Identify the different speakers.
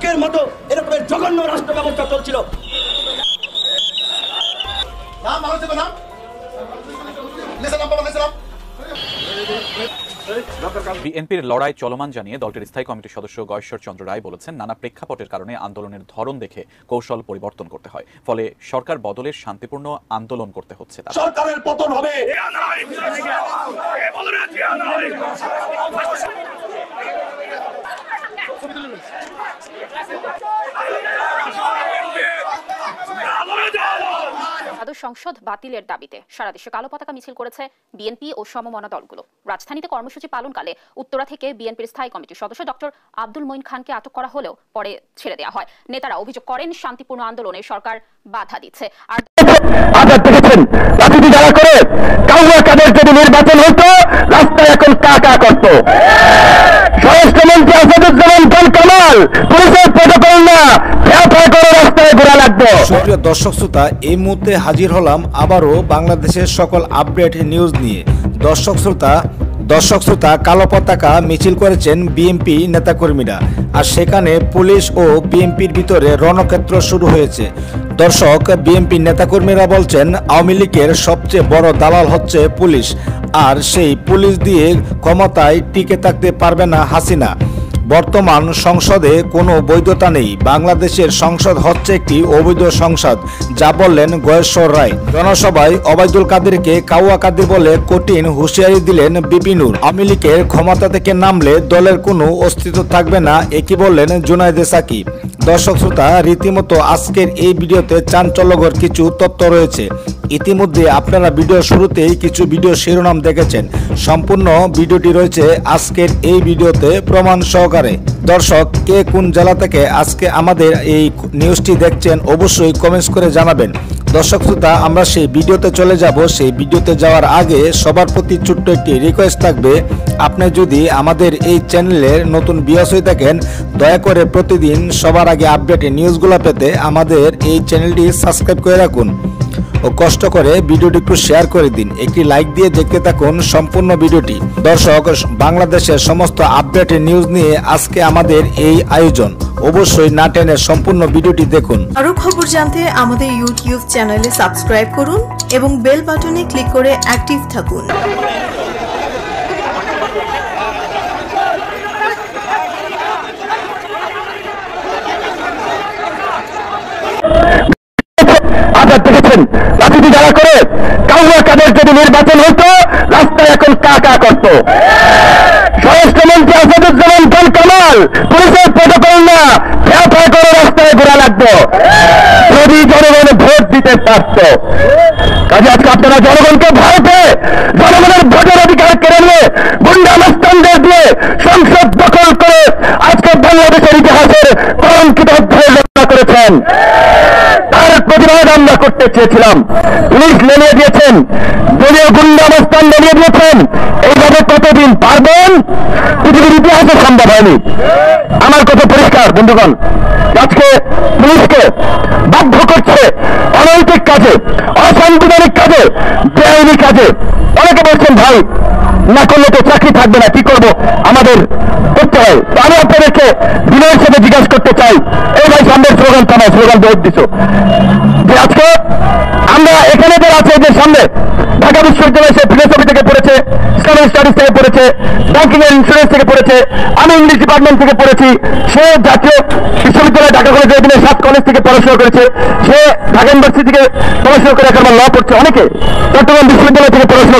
Speaker 1: তুরস্কের মতো এরকমের জঘন্য রাষ্ট্র ব্যবস্থা চলছিল।
Speaker 2: বিএনপির লড়াই চলমান জানিয়ে দলটির স্থায়ী কমিটির সদস্য গয়েশ্বর চন্দ্র রায় বলেছেন, নানা প্রেক্ষাপটের কারণে আন্দোলনের ধরন দেখে কৌশল পরিবর্তন করতে হয়, ফলে সরকার বদলের শান্তিপূর্ণ আন্দোলন করতে হচ্ছে।
Speaker 1: সরকারের পতন হবে।
Speaker 3: দ্বাদশ সংসদ বাতিলের দাবিতে সারা দেশে কালো পতাকা মিছিল করেছে বিএনপি ও সমমনা দলগুলো। রাজধানীতে কর্মসূচি পালনকালে উত্তরা থেকে বিএনপির স্থায়ী কমিটির সদস্য ডক্টর আব্দুল মঈন খানকে আটক করা হলেও পরে ছেড়ে দেওয়া হয়। নেতারা অভিযোগ করেন, শান্তিপূর্ণ আন্দোলনে সরকার বাধা দিচ্ছে। আর
Speaker 4: আজাদ দেখেছেন রাজনীতি যারা করে কাউয়া কাদের যদি নির্বাচন হতো রাস্তায় এখন কাকা করত। স্বরাষ্ট্রমন্ত্রী আসাদুজ্জামান খান কামাল পুলিশের প্রটোকল না করে রাস্তায় ঘোরা লাগতো।
Speaker 5: সুপ্রিয় দর্শক শ্রোতা, এই মুহূর্তে হাজির হলাম আবারও বাংলাদেশের সকল আপডেট নিউজ নিয়ে। দর্শক শ্রোতা কালো পতাকা মিছিল করেছেন বিএনপি নেতাকর্মীরা, আর সেখানে পুলিশ ও বিএনপির ভিতরে রণক্ষেত্র শুরু হয়েছে। দর্শক, বিএনপি নেতাকর্মীরা বলছেন আওয়ামী লীগের সবচেয়ে বড় দালাল হচ্ছে পুলিশ, আর সেই পুলিশ দিয়ে ক্ষমতায় টিকে থাকতে পারবে না হাসিনা। বর্তমান সংসদে কোনো বৈধতা নেই, বাংলাদেশের সংসদ হচ্ছে একটি অবৈধ সংসদ, যা বললেন গয়েশ্বর রায়। জনসভায় ওবায়দুল কাদেরকে কাউয়া কাদের বলে কঠিন হুঁশিয়ারি দিলেন বিপিনুর। আওয়ামী লীগের ক্ষমতা থেকে নামলে দলের কোনো অস্তিত্ব থাকবে না, একই বললেন জুনায়েদ সাকি। দর্শক শ্রোতা, রীতিমতো আজকের এই ভিডিওতে চাঞ্চল্যকর কিছু তথ্য রয়েছে। ইতিমধ্যে আপনারা ভিডিও শুরুতেই কিছু ভিডিও শিরোনাম দেখেছেন, সম্পূর্ণ ভিডিওটি রয়েছে আজকের এই ভিডিওতে প্রমাণ সহকারে। দর্শক, কে কোন জেলা থেকে আজকে আমাদের এই নিউজটি দেখছেন অবশ্যই কমেন্টস করে জানাবেন। দর্শক শ্রোতা, আমরা সেই ভিডিওতে চলে যাব। সেই ভিডিওতে যাওয়ার আগে সবার প্রতি ছোট্ট একটি রিকোয়েস্ট থাকবে, আপনি যদি আমাদের এই চ্যানেলের নতুন ভিউয়ার্স হয়ে থাকেন, দয়া করে প্রতিদিন সবার আগে আপডেট নিউজগুলো পেতে আমাদের এই চ্যানেলটি সাবস্ক্রাইব করে রাখুন ও কষ্ট করে ভিডিওটি একটু শেয়ার করে দিন। একটি লাইক দিয়ে দেখতে থাকুন সম্পূর্ণ ভিডিওটি। দর্শক, বাংলাদেশের সমস্ত আপডেট নিউজ নিয়ে আজকে আমাদের এই আয়োজন, অবশ্যই না টেনে সম্পূর্ণ ভিডিওটি দেখুন।
Speaker 6: আরো খবর জানতে আমাদের ইউটিউব চ্যানেলে সাবস্ক্রাইব করুন এবং বেল বাটনে ক্লিক করে অ্যাক্টিভ থাকুন।
Speaker 4: আজাদ দেখেছেন রাজনীতি যারা করে কাউয়া কাদের যদি নির্বাচন হতো রাস্তায় এখন কাকা করত। স্বরাষ্ট্রমন্ত্রী আসাদুজ্জামান খান কামাল পুলিশের প্রটোকল না করে রাস্তায় ঘোরা লাগতো যদি জনগণ ভোট দিতে পারত। কাজে আজকে আপনারা জনগণকে ভয় পেয়ে জনগণের ভোটের অধিকার কেড়ে নিয়ে গুন্ডা মাস্তানদের দিয়ে সংসদ দখল করে আজকে বাংলাদেশের ইতিহাসের কলঙ্কিত অধ্যায় রচনা করেছেন। তার প্রতিবাদ আমরা করতে চেয়েছিলাম, পুলিশ নেমে দিয়েছেন, দলীয় গুন্ডা মাস্তান নেমে দিয়েছেন। এইভাবে কতদিন পারবেন? পৃথিবীর ইতিহাসে সম্ভব হয়নি। আমার কথা পরিষ্কার বন্ধুগণ, আজকে পুলিশকে বাধ্য করছে অনৈতিক কাজে, অসাংবিধানিক কাজে, বেআইনি কাজে। অনেকে বলছেন ভাই না করলে তো চাকরি থাকবে না, কি করবো, আমাদের করতে হয়। তো আমি আপনাদেরকে বিনয়ের সাথে জিজ্ঞাসা করতে চাই, এই ভাই সামনের স্লোগান থামায়, স্লোগান দৌড় দিচ্ছ যে আজকে আমরা এখানে যারা আছে এদের সামনে ঢাকা বিশ্ববিদ্যালয়ে সে ফিলোসফি থেকে পড়েছে, ইসলামিক স্টাডিজ থেকে পড়েছে, ব্যাংকিং এন্ড ইন্স্যুরেন্স থেকে পড়েছে, আমি ইংলিশ ডিপার্টমেন্ট থেকে পড়েছি, সে জাতীয় বিশ্ববিদ্যালয় ঢাকা কলেজ সাত কলেজ থেকে পড়াশোনা করেছে, সে ঢাকা ইউনিভার্সিটি থেকে পড়াশোনা করে এখন ল পড়ছে, অনেকে চট্টগ্রাম বিশ্ববিদ্যালয় থেকে পড়াশোনা